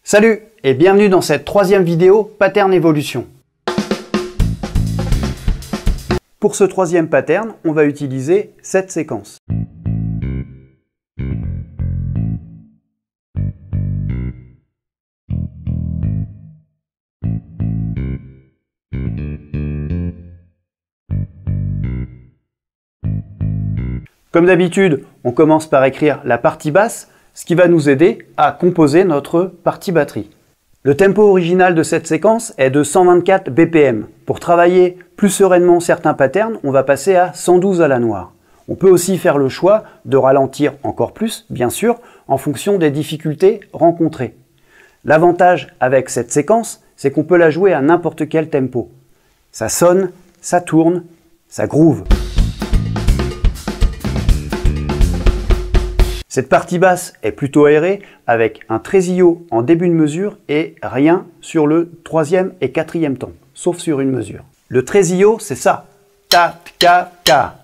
Salut et bienvenue dans cette troisième vidéo Pattern Evolution. Pour ce troisième pattern, on va utiliser cette séquence. Comme d'habitude, on commence par écrire la partie basse, ce qui va nous aider à composer notre partie batterie. Le tempo original de cette séquence est de 124 BPM. Pour travailler plus sereinement certains patterns, on va passer à 112 à la noire. On peut aussi faire le choix de ralentir encore plus, bien sûr, en fonction des difficultés rencontrées. L'avantage avec cette séquence, c'est qu'on peut la jouer à n'importe quel tempo. Ça sonne, ça tourne, ça groove. Cette partie basse est plutôt aérée avec un tresillo en début de mesure et rien sur le troisième et quatrième temps, sauf sur une mesure. Le tresillo, c'est ça. Ta, ka, ka.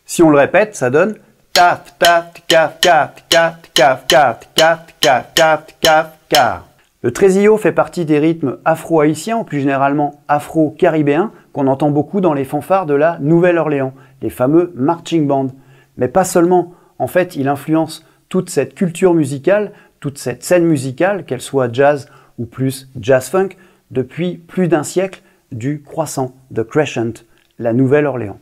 Si on le répète, ça donne ta, ta, ka, ka, ka, ka, ka, ka, ka, ka, ka, ka. Le tresillo fait partie des rythmes afro-haïtiens, ou plus généralement afro-caribéens, qu'on entend beaucoup dans les fanfares de la Nouvelle-Orléans, les fameux marching bands. Mais pas seulement. En fait, il influence toute cette culture musicale, toute cette scène musicale, qu'elle soit jazz ou plus jazz-funk, depuis plus d'un siècle du croissant, de Crescent, la Nouvelle-Orléans.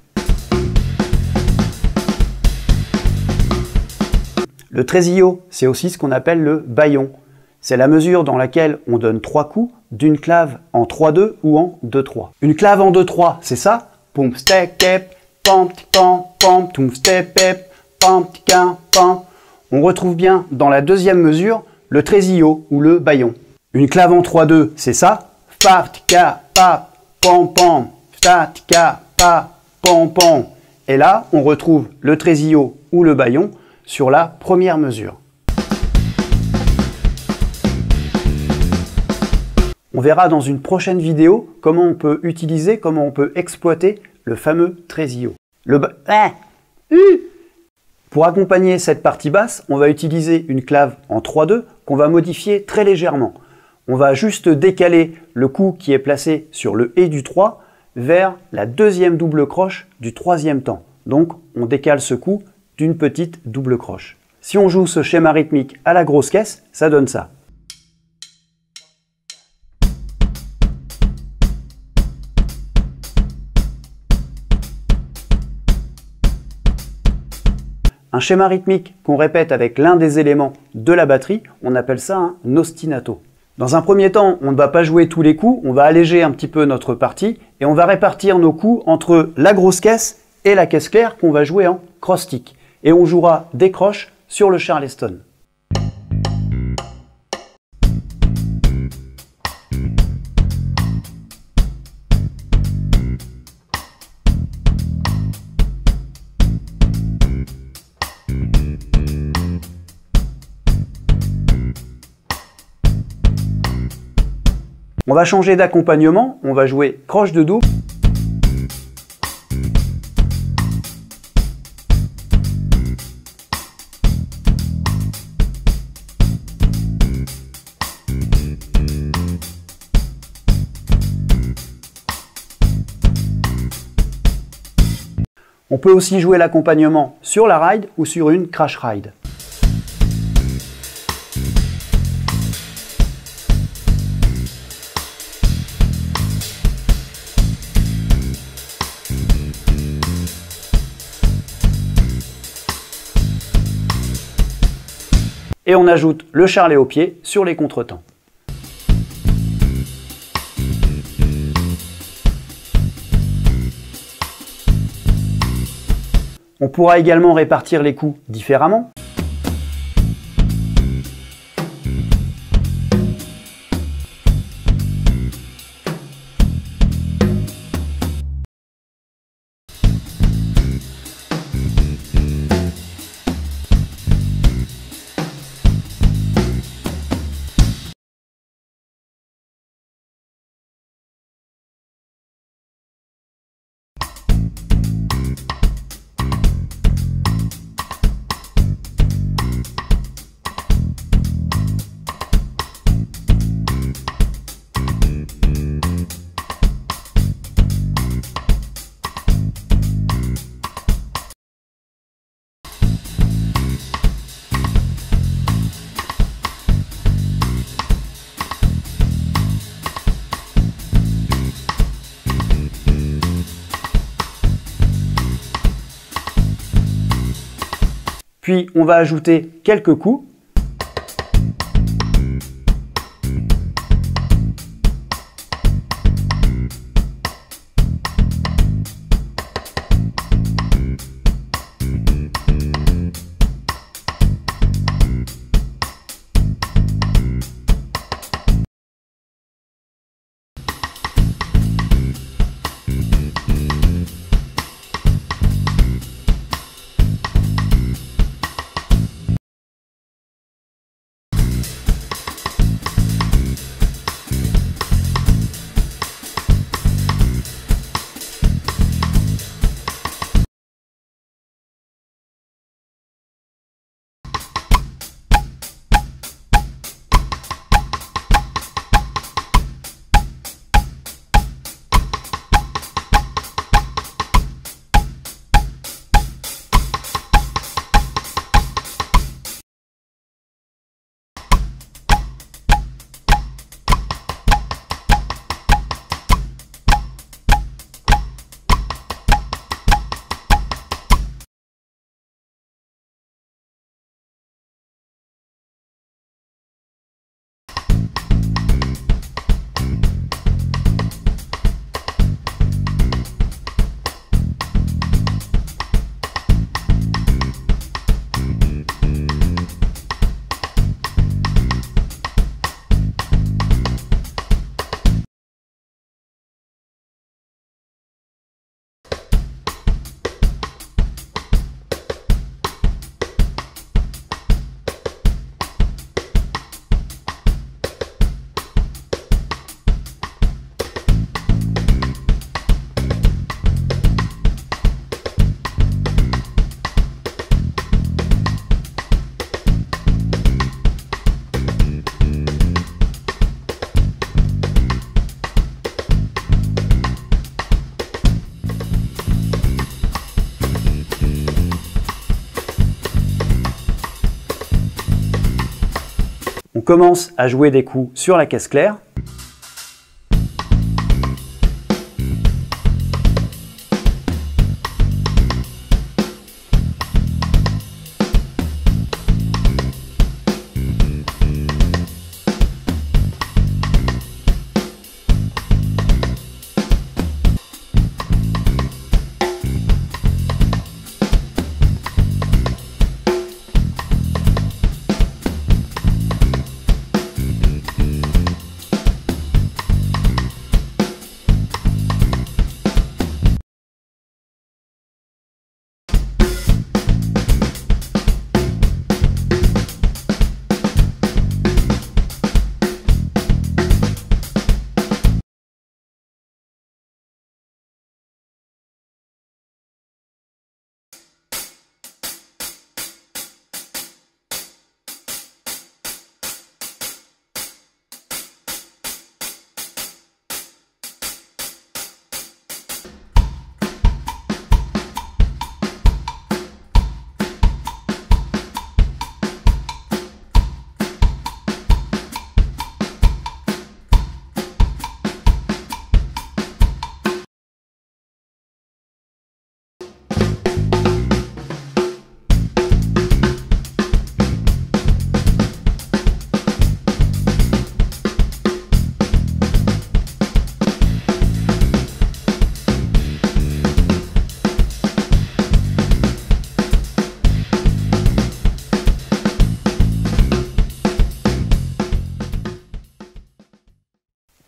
Le tresillo, c'est aussi ce qu'on appelle le bâillon. C'est la mesure dans laquelle on donne 3 coups d'une clave en 3-2 ou en 2-3. Une clave en 2-3, c'est ça. Pum, step, kep, pam, pam, pam, tum, step, pep. On retrouve bien dans la deuxième mesure le tresillo ou le bâillon. Une clave en 3-2, c'est ça. Fa, tika, pa, pam, pam, fa, tika, pa, pam, pam. Et là, on retrouve le tresillo ou le bâillon sur la première mesure. On verra dans une prochaine vidéo comment on peut utiliser, comment on peut exploiter le fameux tresillo. Pour accompagner cette partie basse, on va utiliser une clave en 3-2 qu'on va modifier très légèrement. On va juste décaler le coup qui est placé sur le et du 3 vers la deuxième double croche du troisième temps. Donc on décale ce coup d'une petite double croche. Si on joue ce schéma rythmique à la grosse caisse, ça donne ça. Un schéma rythmique qu'on répète avec l'un des éléments de la batterie, on appelle ça un ostinato. Dans un premier temps, on ne va pas jouer tous les coups, on va alléger un petit peu notre partie et on va répartir nos coups entre la grosse caisse et la caisse claire qu'on va jouer en cross-stick. Et on jouera des croches sur le charleston. On va changer d'accompagnement, on va jouer croche de double. On peut aussi jouer l'accompagnement sur la ride ou sur une crash ride. Et on ajoute le charlet au pied sur les contretemps. On pourra également répartir les coups différemment. Puis on va ajouter quelques coups. On commence à jouer des coups sur la caisse claire.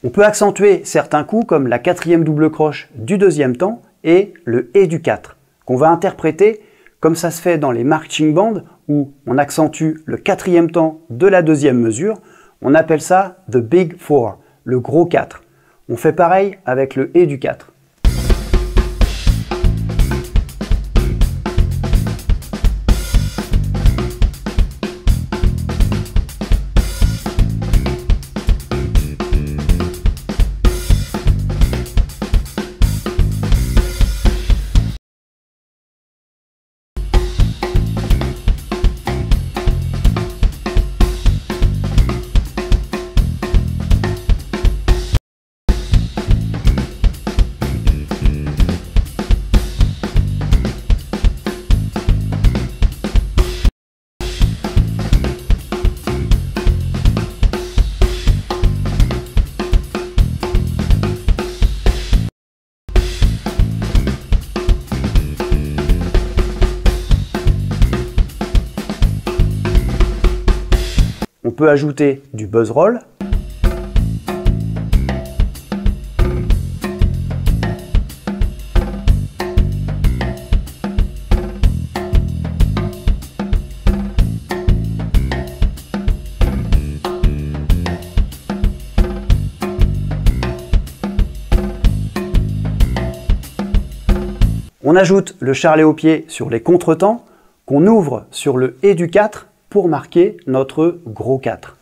On peut accentuer certains coups comme la quatrième double croche du deuxième temps et le et du 4 qu'on va interpréter comme ça se fait dans les marching bands où on accentue le quatrième temps de la deuxième mesure. On appelle ça the big 4, le gros 4. On fait pareil avec le et du 4. peut ajouter du buzz roll. On ajoute le charlet au pied sur les contretemps qu'on ouvre sur le et du 4 pour marquer notre gros 4.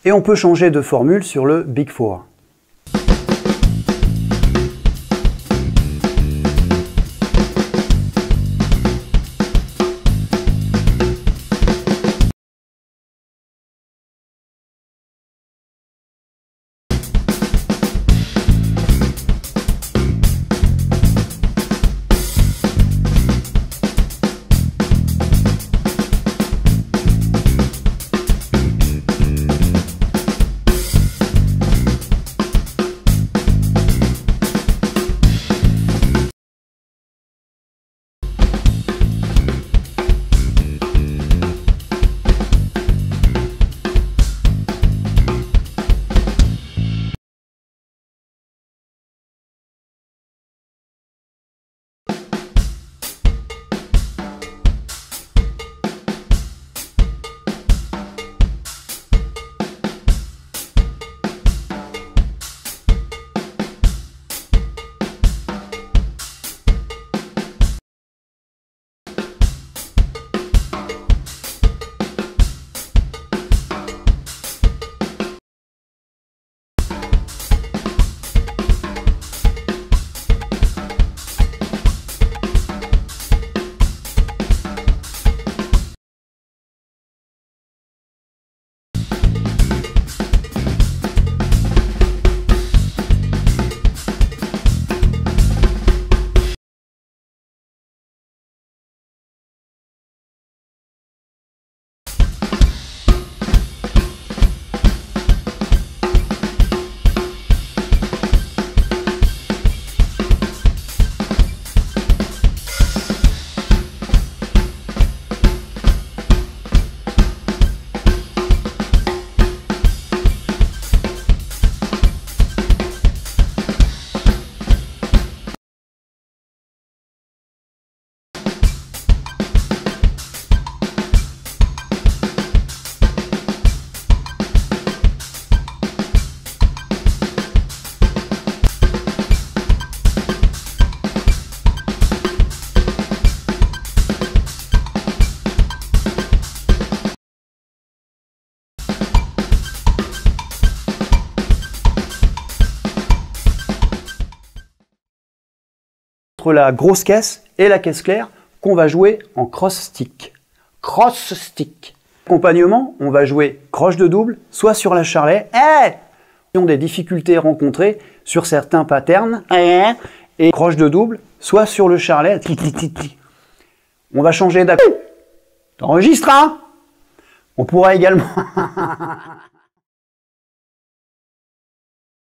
Et on peut changer de formule sur le Big Four. Entre la grosse caisse et la caisse claire qu'on va jouer en cross-stick. Cross-stick. Accompagnement, on va jouer croche de double, soit sur la charlet, des difficultés rencontrées sur certains patterns, et croche de double, soit sur le charlet. On va changer d'accord. T'enregistres, hein? On pourra également...